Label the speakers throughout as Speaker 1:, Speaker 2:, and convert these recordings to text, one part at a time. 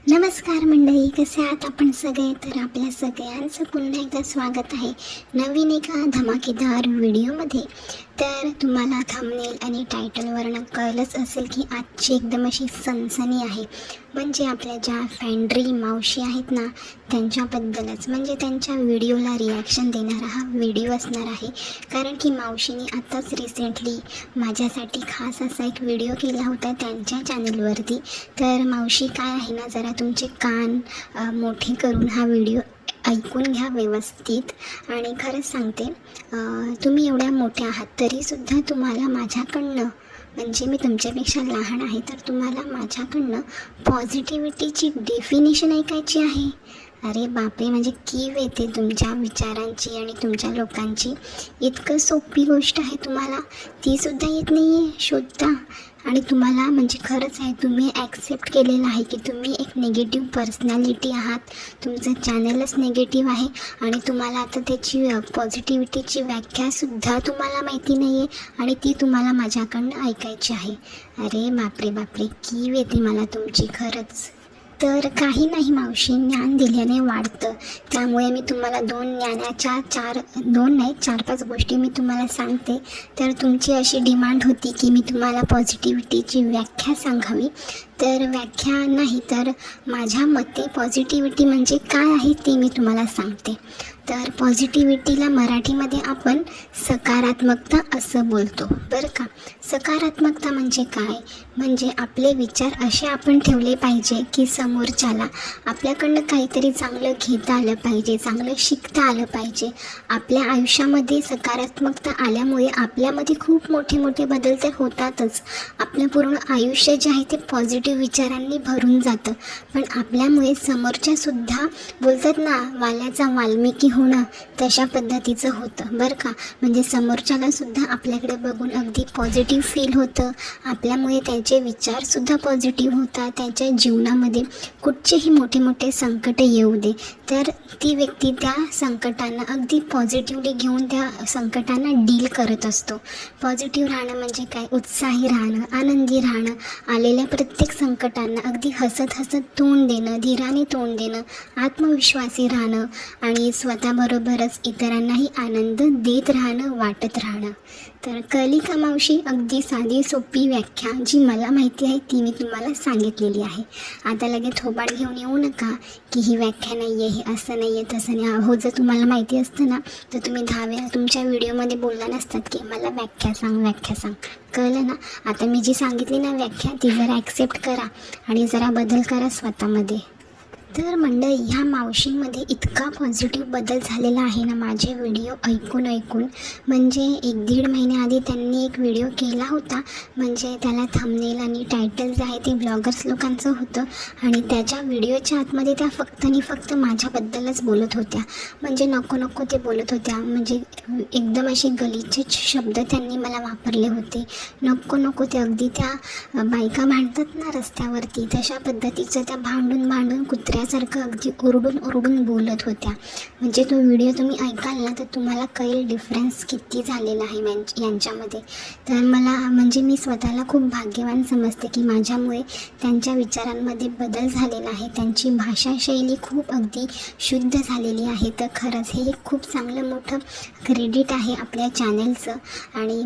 Speaker 1: नमस्कार मंडळी, कसे आहात आपण सगळे? तर आपल्या सगळ्यांचं पुन्हा एकदा स्वागत आहे नवीन एका धमाकेदार व्हिडिओमध्ये. तर तुम्हाला थंबनेल आणि टायटलवरनं कळलंच असेल की आजची एकदम अशी सनसनी आहे. म्हणजे आपल्या ज्या फॅन्ड्री मावशी आहेत ना, त्यांच्याबद्दलच, म्हणजे त्यांच्या व्हिडिओला रिॲक्शन देणारा हा व्हिडिओ असणार आहे. कारण की मावशीने आत्ताच रिसेंटली माझ्यासाठी खास असा एक व्हिडिओ केला होता त्यांच्या चॅनलवरती. तर मावशी काय आहे ना, जरा तुमचे कान मोठे करून हा व्हिडिओ ऐकून घ्या व्यवस्थित. आणि खरंच सांगते, तुम्ही एवढ्या मोठ्या आहात तरीसुद्धा तुम्हाला माझ्याकडनं, म्हणजे मी तुमच्यापेक्षा लहान आहे, तर तुम्हाला माझ्याकडनं पॉझिटिव्हिटीची डेफिनेशन ऐकायची आहे. अरे बापरे, म्हणजे कीव येते तुमच्या विचारांची आणि तुमच्या लोकांची. इतकं सोपी गोष्ट आहे, तुम्हाला तीसुद्धा येत नाही आहे शोधता. आणि तुम्हाला म्हणजे खरंच आहे, तुम्ही ॲक्सेप्ट केलेलं आहे की तुम्ही एक निगेटिव्ह पर्सनॅलिटी आहात. तुमचं चॅनलच निगेटिव्ह आहे आणि तुम्हाला आता त्याची पॉझिटिव्हिटीची व्याख्यासुद्धा तुम्हाला माहिती नाही आहे आणि ती तुम्हाला माझ्याकडनं ऐकायची आहे. अरे बापरे बापरे, कीव येते मला तुमची खरंच. तर काही नाही मावशी, ज्ञान दिल्याने वाढतं. त्यामुळे मी तुम्हाला दोन नाही 4-5 गोष्टी मी तुम्हाला सांगते. तर तुमची अशी डिमांड होती की मी तुम्हाला पॉझिटिव्हिटीची व्याख्या सांगावी. तर व्याख्या नाही तर माझ्या मते पॉझिटिव्हिटी म्हणजे काय आहे ते मी तुम्हाला सांगते. तर पॉझिटिव्हिटीला मराठीमध्ये आपण सकारात्मकता असं बोलतो बरं का. सकारात्मकता म्हणजे काय? म्हणजे आपले विचार असे आपण ठेवले पाहिजे की समोरच्याला आपल्याकडनं काहीतरी चांगलं घेता आलं पाहिजे, चांगलं शिकता आलं पाहिजे. आपल्या आयुष्यामध्ये सकारात्मकता आल्यामुळे आपल्यामध्ये खूप मोठे मोठे बदल तर होतातच. आपलं पूर्ण आयुष्य जे आहे ते पॉझिटिव्ह विचारांनी भरून जातं. पण आपल्यामुळे समोरच्यासुद्धा बोलतात ना, वाल्याचा वाल्मिकी होणं, तशा पद्धतीचं होतं बरं का. म्हणजे समोरच्यालासुद्धा आपल्याकडे बघून अगदी पॉझिटिव्ह फील होतं. आपल्यामुळे त्यांचे विचारसुद्धा पॉझिटिव्ह होतात. त्यांच्या जीवनामध्ये कुठचेही मोठे मोठे संकट येऊ दे तर ती व्यक्ती त्या संकटांना अगदी पॉझिटिव्हली घेऊन त्या संकटांना डील करत असतो. पॉझिटिव्ह राहणं म्हणजे काय? उत्साही राहणं, आनंदी राहणं, आलेल्या प्रत्येक संकटांना अगदी हसत हसत तोंड देणं, धीराने तोंड देणं, आत्मविश्वासी राहणं आणि स्वतःबरोबरच इतरांनाही आनंद देत राहणं, वाटत राहणं. तर कळली का मावशी? अगदी साधी सोपी व्याख्या जी मला माहिती आहे ती मी तुम्हाला सांगितलेली आहे. आता लगेच थोबाड घेऊन येऊ नका की ही व्याख्या नाही आहे, हे असं नाही आहे, तसं नाही. हो, जर तुम्हाला माहिती असतं ना तर तुम्ही 10 वेळा तुमच्या व्हिडिओमध्ये बोलला नसतात की मला व्याख्या सांग. कळलं ना? आता मी जी सांगितली ना व्याख्या, ती जरा ॲक्सेप्ट करा आणि जरा बदल करा स्वतःमध्ये. तर मंडळी, ह्या मावशींमध्ये इतका पॉझिटिव्ह बदल झालेला आहे ना माझे व्हिडिओ ऐकून. म्हणजे 1-1.5 महिन्याआधी त्यांनी एक व्हिडिओ केला होता. म्हणजे त्याला थंबनेल आणि टायटल जे आहे ते ब्लॉगर्स लोकांचं होतं आणि त्याच्या व्हिडिओच्या आतमध्ये त्या फक्त आणि फक्त माझ्याबद्दलच बोलत होत्या. म्हणजे नको ते बोलत होत्या. म्हणजे एकदम असे गलिच्छ शब्द त्यांनी मला वापरले होते. नको ते अगदी त्या बायका भांडतात ना रस्त्यावरती, तशा पद्धतीचं त्या भांडून कुत्र्यासारखं अगदी ओरडून बोलत होत्या. म्हणजे तो व्हिडिओ तुम्ही ऐकाल ना तर तुम्हाला कळेल डिफरन्स किती झालेला आहे यांच्यामध्ये. तर मला म्हणजे मी स्वतःला खूप भाग्यवान समजते की माझ्यामुळे त्यांच्या विचारांमध्ये बदल झालेला आहे. त्यांची भाषाशैली खूप अगदी शुद्ध झालेली आहे. तर खरंच हे एक खूप चांगलं मोठं क्रेडिट आहे आपल्या चॅनलचं आणि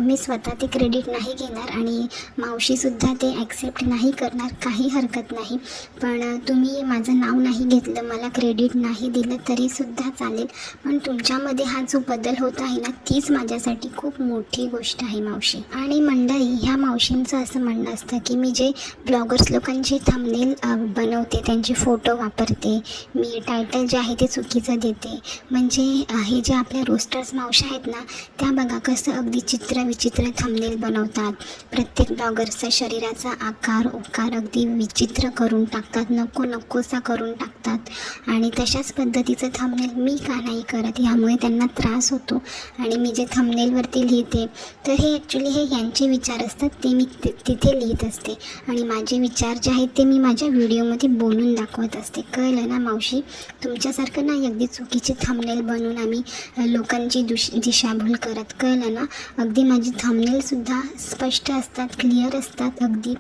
Speaker 1: मी स्वतः ते क्रेडिट नाही घेणार आणि मावशीसुद्धा ते ॲक्सेप्ट नाही करणार, काही हरकत नाही. पण तुम्ही माझं नाव नाही घेतलं, मला क्रेडिट नाही दिलं तरीसुद्धा चालेल. पण तुमच्यामध्ये हा जो बदल होत आहे ना, तीच माझ्यासाठी खूप मोठी गोष्ट आहे मावशी. आणि मंडळी, ह्या मावशींचं असं म्हणणं असतं की मी जे ब्लॉगर्स लोकांचे थंबनेल बनवते, त्यांचे फोटो वापरते, मी टायटल जे आहे ते चुकीचं देते. म्हणजे हे जे आपल्या रोस्टर्स मावशी आहेत ना, त्या बघा कसं अगदी विचित्र थंबनेल बनवतात. प्रत्येक ब्लॉगर्सचा शरीराचा आकार उकार अगदी विचित्र करून टाकतात. नको असा करून टाकतात आणि तशाच पद्धतीचं थंबनेल मी का नाही करत, ह्यामुळे त्यांना त्रास होतो. आणि मी जे थंबनेलवरती लिहिते तर हे ॲक्च्युली हे यांचे विचार असतात, ते मी तिथे लिहित असते आणि माझे विचार जे आहेत ते मी माझ्या व्हिडिओमध्ये बोलून दाखवत असते. कळलं ना मावशी? तुमच्यासारखं नाही अगदी चुकीचे थंबनेल बनवून आम्ही लोकांची दिशाभूल करत. कळलं ना? अगदी माझी थंबनेलसुद्धा स्पष्ट असतात, क्लिअर असतात, अगदी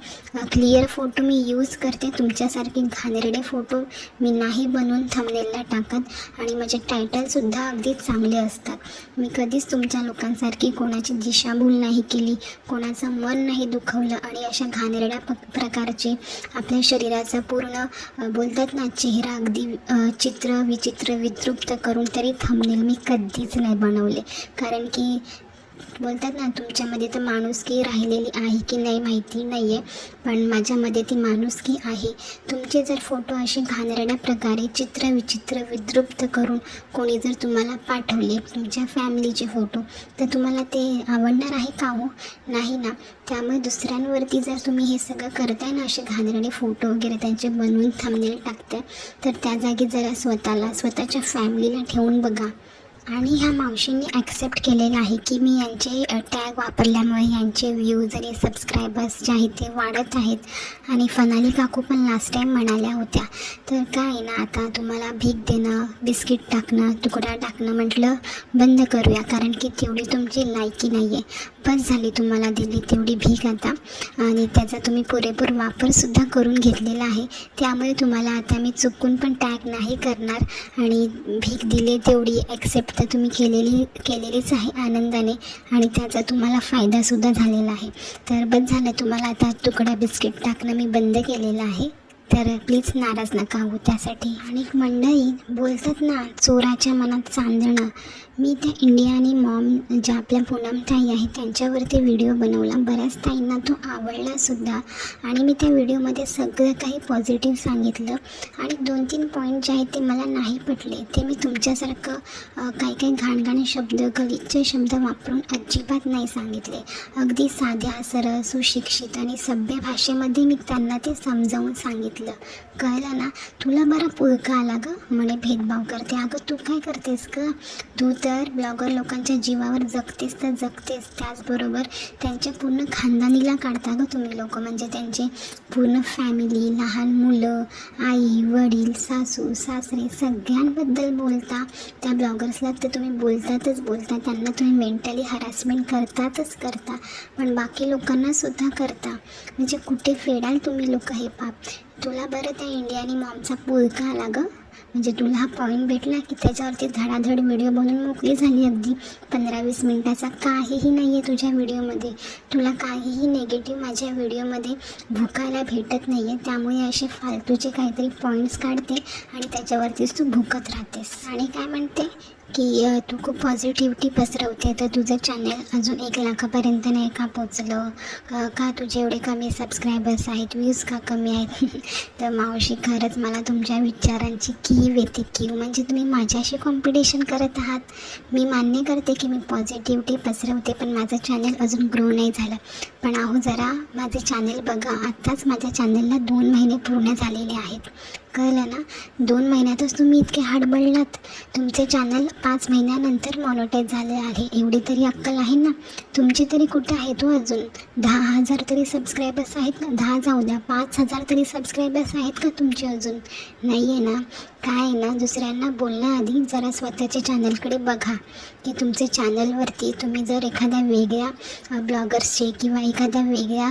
Speaker 1: क्लिअर फोटो मी यूज करते. तुमच्यासारखे घाणेरडे फोटो मी नाही बनवून थंबनेलला टाकत आणि माझे टायटलसुद्धा अगदी चांगले असतात. मी कधीच तुमच्या लोकांसारखी कोणाची दिशाभूल नाही केली, कोणाचं मन नाही दुखवलं आणि अशा घाणेरड्या प्रकारचे आपल्या शरीराचा पूर्ण बोलतात ना चेहरा अगदी विचित्र विद्रुप्त करून तरी थंबनेल मी कधीच नाही बनवले. कारण की बोलतात ना तुमच्यामध्ये तर माणुसकी राहिलेली आहे की नाही माहिती नाही आहे, पण माझ्यामध्ये ती माणुसकी आहे. तुमचे जर फोटो असे घाणेरड्या प्रकारे विचित्र विद्रुप्त करून कोणी जर तुम्हाला पाठवले तुमच्या फॅमिलीचे फोटो, तर तुम्हाला ते आवडणार आहे का हो? नाही ना. त्यामुळे दुसऱ्यांवरती जर तुम्ही हे सगळं करताय ना, असे घाणेरडे फोटो वगैरे त्यांचे बनवून थंबनेल टाकताय, तर त्या जागी जरा स्वतःच्या फॅमिलीला ठेवून बघा. आणि ह्या मावशींनी ॲक्सेप्ट केलेलं आहे की मी यांचे टॅग वापरल्यामुळे यांचे व्ह्यूज आणि सबस्क्रायबर्स जे आहेत ते वाढत आहेत. आणि फनाली काकू पण लास्ट टाईम म्हणाल्या होत्या, तर काय ना आता तुम्हाला भीक देणं, बिस्किट टाकणं, तुकडा टाकणं म्हटलं बंद करूया, कारण की तेवढी तुमची लायकी नाही आहे. बस झाली तुम्हाला दिली तेवढी भीक आता, आणि त्याचा तुम्ही पुरेपूर वापरसुद्धा करून घेतलेला आहे. त्यामुळे तुम्हाला आता मी चुकून पण टॅग नाही करणार आणि भीक दिली तेवढी ॲक्सेप्ट तर तुम्ही केलेलीच आहे आनंदाने, आणि त्याचा तुम्हाला फायदासुद्धा झालेला आहे. तर बस झालं, तुम्हाला आता तुकडा बिस्किट टाकणं मी बंद केलेलं आहे, तर प्लीज नाराज नका हो त्यासाठी. आणि मंडळी बोलतात ना चोराच्या मनात चांदणं, मी त्या इंडियानी मॉम ज्या आपल्या पूनम ताई आहेत त्यांच्यावरती व्हिडिओ बनवला. बऱ्याच ताईंना तो आवडलासुद्धा आणि मी त्या व्हिडिओमध्ये सगळं काही पॉझिटिव्ह सांगितलं. आणि 2-3 पॉईंट जे आहेत ते मला नाही पटले, ते मी तुमच्यासारखं काही घाणघाण शब्द, गलिच्छ शब्द वापरून अजिबात नाही सांगितले. अगदी साध्या, सरळ, सुशिक्षित आणि सभ्य भाषेमध्ये मी त्यांना ते समजावून सांगितलं. कळलं ना? तुला बरा पुळका आला गं म्हणे भेदभाव करते. अगं तू काय करतेस गं? तू तर ब्लॉगर लोकांच्या जीवावर जगतेस तर जगतेस, त्याचबरोबर त्यांच्या पूर्ण खानदानीला काढता गं तुम्ही लोक. म्हणजे त्यांचे पूर्ण फॅमिली, लहान मुलं, आई वडील, सासू सासरे सगळ्यांबद्दल बोलता. त्या ब्लॉगर्सला तर तुम्ही बोलता, त्यांना तुम्ही मेंटली हॅरासमेंट करता, पण बाकी लोकांनासुद्धा करता. म्हणजे कुठे फेडाल तुम्ही लोक हे पाप? तुला बरं त्या इंडियानी मॉमचा पुळका आला गं, म्हणजे तुला हा पॉईंट भेटला की त्याच्यावरती धडाधड व्हिडिओ बनवून मोकळी झाली. अगदी 15-20 मिनटाचा काहीही नाही आहे तुझ्या व्हिडिओमध्ये, तुला काहीही निगेटिव्ह माझ्या व्हिडिओमध्ये भुकायला भेटत नाही आहे. त्यामुळे असे फालतूचे काहीतरी पॉईंट्स काढते आणि त्याच्यावरतीच तू भुकत राहतेस. आणि काय म्हणते की तू खूप पॉझिटिव्हिटी पसरवते, तर तुझं चॅनल अजून 1 लाखापर्यंत नाही का पोचलं, का तुझे एवढे कमी सबस्क्रायबर्स आहेत, व्ह्यूज का कमी आहेत? तर मावशी खरंच मला तुमच्या विचारांची कीव येते, म्हणजे तुम्ही माझ्याशी कॉम्पिटिशन करत आहात. मी मान्य करते की मी पॉझिटिव्हिटी पसरवते, पण माझं चॅनल अजून ग्रो नाही झालं. पण अहो जरा माझे चॅनल बघा, आत्ताच माझ्या चॅनलला 2 महिने पूर्ण झालेले आहेत. कळलं ना? 2 महिन्यातच तुम्ही इतके हडबडलात. तुमचे चॅनल 5 महिन्यानंतर मॉनिटाईज झाले आहे. एवढी तरी अक्कल आहे ना तुमची तरी कुठे आहे? तो अजून 10,000 तरी सबस्क्रायबर्स आहेत ना, 10 जाऊ द्या, 5,000 तरी सबस्क्रायबर्स आहेत का तुमचे? अजून नाही आहे ना. काय आहे ना, दुसऱ्यांना बोलण्याआधी जरा स्वतःच्या चॅनलकडे बघा की तुमच्या चॅनलवरती तुम्ही जर एखाद्या वेगळ्या ब्लॉगर्सचे किंवा एखाद्या वेगळ्या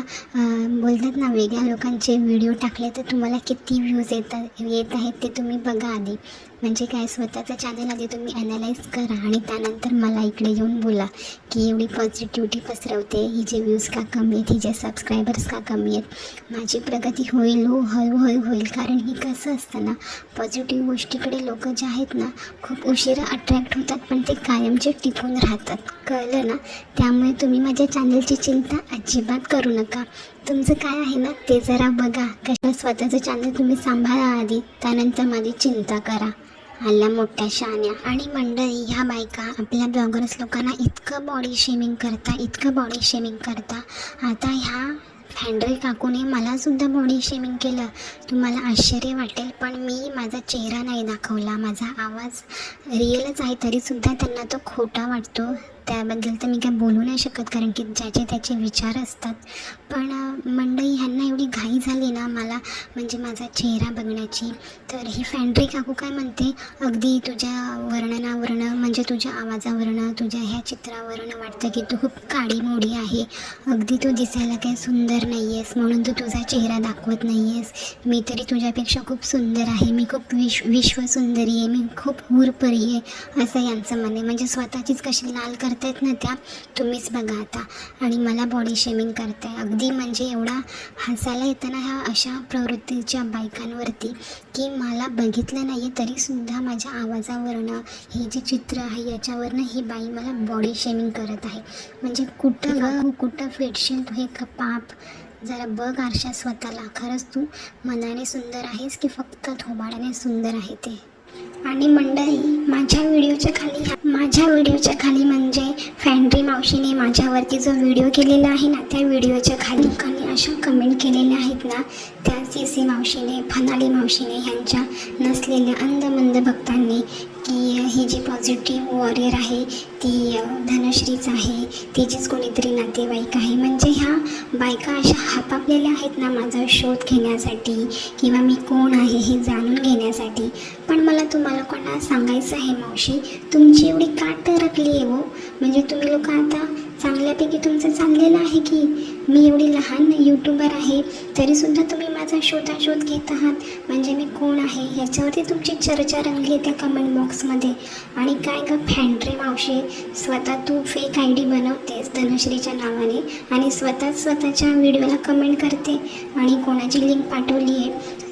Speaker 1: बोलतात ना वेगळ्या लोकांचे व्हिडिओ टाकले तर तुम्हाला किती व्ह्यूज येत आहेत ते तुम्ही बघा आधी. म्हणजे काय, स्वतःचं चॅनल आधी तुम्ही ॲनालाइज करा आणि त्यानंतर मला इकडे येऊन बोला की एवढी पॉझिटिव्हिटी पसरवते, हिचे व्ह्यूज का कमी आहेत, हिचे सबस्क्रायबर्स का कमी आहेत. माझी प्रगती होईल हो, हळूहळू होईल. कारण ही कसं असतं ना, पॉझिटिव्ह गोष्टीकडे लोक जे आहेत ना खूप उशिरा अट्रॅक्ट होतात, पण ते कायमचे टिकून राहतात. कळलं ना? त्यामुळे तुम्ही माझ्या चॅनलची चिंता अजिबात करू नका. तुमचं काय आहे ना ते जरा बघा, कसं स्वतःचं चॅनल तुम्ही सांभाळा आधी, त्यानंतर माझी चिंता करा. आल्या मोठ्या शहाण्या. आणि मंडळी ह्या बायका आपल्या ब्लॉगर्स लोकांना इतकं बॉडी शेमिंग करता. आता ह्या फॅन्ड्री काकूने मलासुद्धा बॉडी शेमिंग केलं. तुम्हाला आश्चर्य वाटेल, पण मी माझा चेहरा नाही दाखवला, माझा आवाज रिअलच आहे, तरीसुद्धा त्यांना तो खोटा वाटतो. त्याबद्दल तर मी काय बोलू नाही शकत, कारण की ज्याचे त्याचे विचार असतात. पण मंडळी, ह्यांना एवढी घाई झाली ना मला म्हणजे माझा चेहरा बघण्याची. तर ही फॅन्ड्री काकू काय म्हणते, अगदी तुझ्या वर्णनावरनं म्हणजे तुझ्या आवाजावरनं, तुझ्या ह्या चित्रावरनं वाटतं की तू खूप काळीमोडी आहे, अगदी तू दिसायला काही सुंदर नाही आहेस, म्हणून तू तुझा चेहरा दाखवत नाही आहेस. मी तरी तुझ्यापेक्षा खूप सुंदर आहे, मी खूप विश्वसुंदरी आहे, मी खूप हूरपरी आहे, असं यांचं म्हणणे. म्हणजे स्वतःचीच कशी लाल करतायत ना त्या, तुम्हीच बघा आता. आणि मला बॉडी शेमिंग करताय. अगदी म्हणजे एवढा हसायला येतं ना ह्या अशा प्रवृत्तीच्या बायकांवरती, की मला बघितलं नाही आहे तरीसुद्धा माझ्या आवाजावरनं, हे जे चित्र आहे याच्यावरनं ही बाई मला बॉडी शेमिंग करत आहे. म्हणजे कुठं फेडशील तू हे पाप? जरा बघ आरशात स्वतःला, खरंच तू मनाने सुंदर आहेस की फक्त थोबाडाने सुंदर आहे ते. आणि मंडळी, माझ्या व्हिडिओच्या खाली म्हणजे फॅन्ड्री मावशीने माझ्यावरती जो व्हिडिओ केलेला आहे ना, त्या व्हिडिओच्या खाली अशा कमेंट केलेल्या आहेत ना, त्या सीसी मावशीने, फनाली मावशीने, ह्यांच्या नसलेल्या अंधमंद भक्तांनी, की ही जी पॉझिटिव्ह वॉरियर आहे ती धनश्रीच आहे, तिचीच कोणीतरी नातेवाईक आहे. म्हणजे ह्या बायका अशा हापापलेल्या आहेत ना माझा शोध घेण्यासाठी किंवा मी कोण आहे हे जाणून घेण्यासाठी. पण मला तुम्हाला कोणाला सांगायचं आहे, मावशी, तुमची एवढी का टरकली आहे हो? म्हणजे तुम्ही लोक आता चांगल्यापैकी तुमचं चाललेलं आहे की मी एवढी लहान यूट्यूबर आहे तरीसुद्धा तुम्ही माझा शोध घेत आहात. म्हणजे मी कोण आहे ह्याच्यावरती तुमची चर्चा रंगली त्या कमेंट बॉक्समध्ये. आणि काय गं फॅन्ड्री मावशी, स्वतः तू फेक ID बनवतेस धनश्रीच्या नावाने आणि स्वतःच्या व्हिडिओला कमेंट करते आणि कोणाची लिंक पाठवली आहे.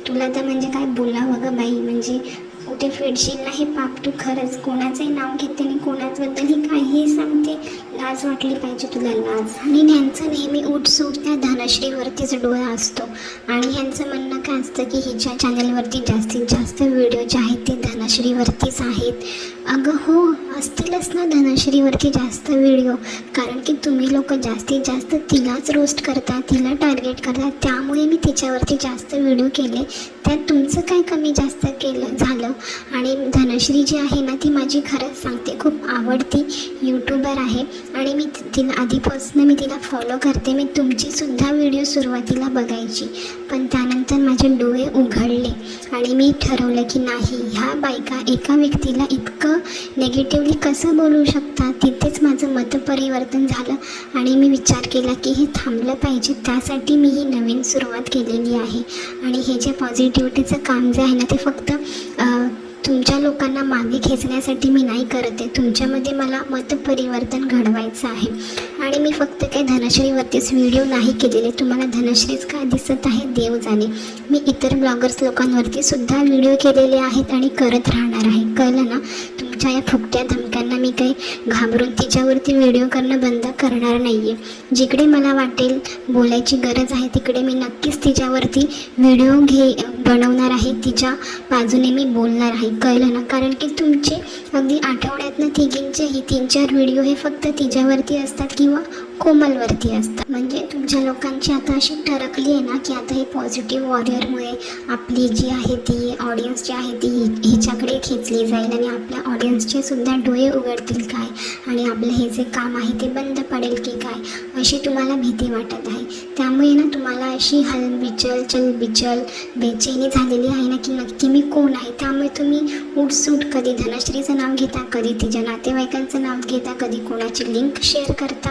Speaker 1: तुला तर म्हणजे काय बोलावं गं बाई, म्हणजे कुठे फेडशील नाही पाप तू. खरंच कोणाचंही नाव घेते आणि कोणाबद्दलही काहीही सांगते. लाज वाटली पाहिजे तुला, लाज. आणि ह्यांचं नेहमी उठसूट त्या धनश्रीवरतीच डोळा असतो. आणि ह्यांचं म्हणणं काय असतं की हिच्या चॅनलवरती जास्तीत जास्त व्हिडिओ जे आहेत ते धनश्रीवरतीच आहेत. अगं हो, असतीलच ना धनश्रीवरती जास्त व्हिडिओ, कारण की तुम्ही लोक जास्तीत जास्त तिलाच रोस्ट करता, तिला टार्गेट करता, त्यामुळे मी तिच्यावरती जास्त व्हिडिओ केले. त्यात तुमचं काय कमी जास्त झालं. आणि धनश्री जी आहे ना ती माझी खरंच सांगते खूप आवडती यूट्यूबर आहे आणि मी तिला आधीपासून मी तिला फॉलो करते. मी तुमचीसुद्धा व्हिडिओ सुरुवातीला बघायची, पण त्यानंतर माझे डोळे उघडले आणि मी ठरवलं की नाही, ह्या बायका एका व्यक्तीला इतकं नेगेटिव्हली कसं बोलू शकतात. तिथेच माझं मतपरिवर्तन झालं आणि मी विचार केला की हे थांबलं पाहिजे. त्यासाठी मी ही नवीन सुरुवात केलेली आहे. आणि हे जे पॉझिटिव्हिटीचं काम जे आहे ना ते फक्त तुमच्या लोकांना मागे खेचण्यासाठी मी नाही करत आहे. तुमच्यामध्ये मला मतपरिवर्तन घडवायचं आहे. आणि मी फक्त काही धनश्रीवरतीच व्हिडिओ नाही केलेले. तुम्हाला धनश्रीच काय दिसत आहे देव जाणे. मी इतर ब्लॉगर्स लोकांवरती सुद्धा व्हिडिओ केलेले आहेत आणि करत राहणार आहे. कळलं ना? तुमच्या या फुकट्या धमक्यांना मी काही घाबरून तिच्यावरती व्हिडिओ करणं बंद करणार नाही आहे. जिकडे मला वाटेल बोलायची गरज आहे तिकडे मी नक्कीच तिच्यावरती व्हिडिओ बनवणार आहे. तिच्या बाजूने मी बोलणार आहे. कळलं ना? कारण की तुमचे अगदी आठवड्यातनं तिघींचेही 3-4 व्हिडिओ हे फक्त तिच्यावरती असतात किंवा कोमलवरती असतात. म्हणजे तुमच्या लोकांची आता अशी टरकली आहे ना की आता हे पॉझिटिव्ह वॉरियरमुळे आपली जी आहे ती ऑडियन्स जी आहे ती हिच्याकडे खेचली जाईल आणि आपल्या ऑडियन्सचे सुद्धा डोळे उघडतील काय आणि आपलं हे जे काम आहे ते बंद पडेल की काय, अशी तुम्हाला भीती वाटत आहे. त्यामुळे ना तुम्हाला अशी चलबिचल बेचैनी झालेली आहे ना की नक्की मी कोण आहे. त्यामुळे तुम्ही उठसूट कधी धनश्रीचं नाव घेता, कधी तिच्या नातेवाईकांचं नाव घेता, कधी कोणाची लिंक शेअर करता.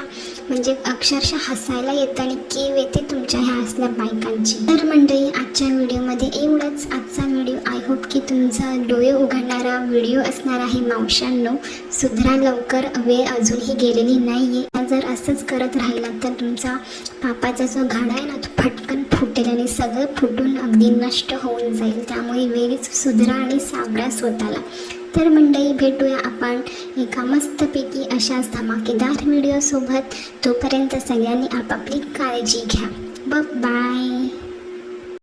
Speaker 1: म्हणजे अक्षरशः हसायला येतं आणि कीव येते तुमच्या ह्या असल्या बायकांची. तर मंडळी, आजच्या व्हिडिओमध्ये एवढंच. आजचा व्हिडिओ आय होप की तुमचा डोळे उघडणारा व्हिडिओ असणार आहे. मावशांनो, सुधरा लवकर, वेळ अजूनही गेलेली नाही आहे. जर असंच करत राहिला तर तुमचा पापाचा जो घडा आहे ना तो फटकन फुटेल आणि सगळं फुटून अगदी नष्ट होऊन जाईल. त्यामुळे वेळीच सुधरा आणि सावरा स्वतःला. तर मंडळी, भेटूया आपण एका मस्तपैकी अशाच धमाकेदार व्हिडिओसोबत. तोपर्यंत सगळ्यांनी आपापली काळजी घ्या. बाय.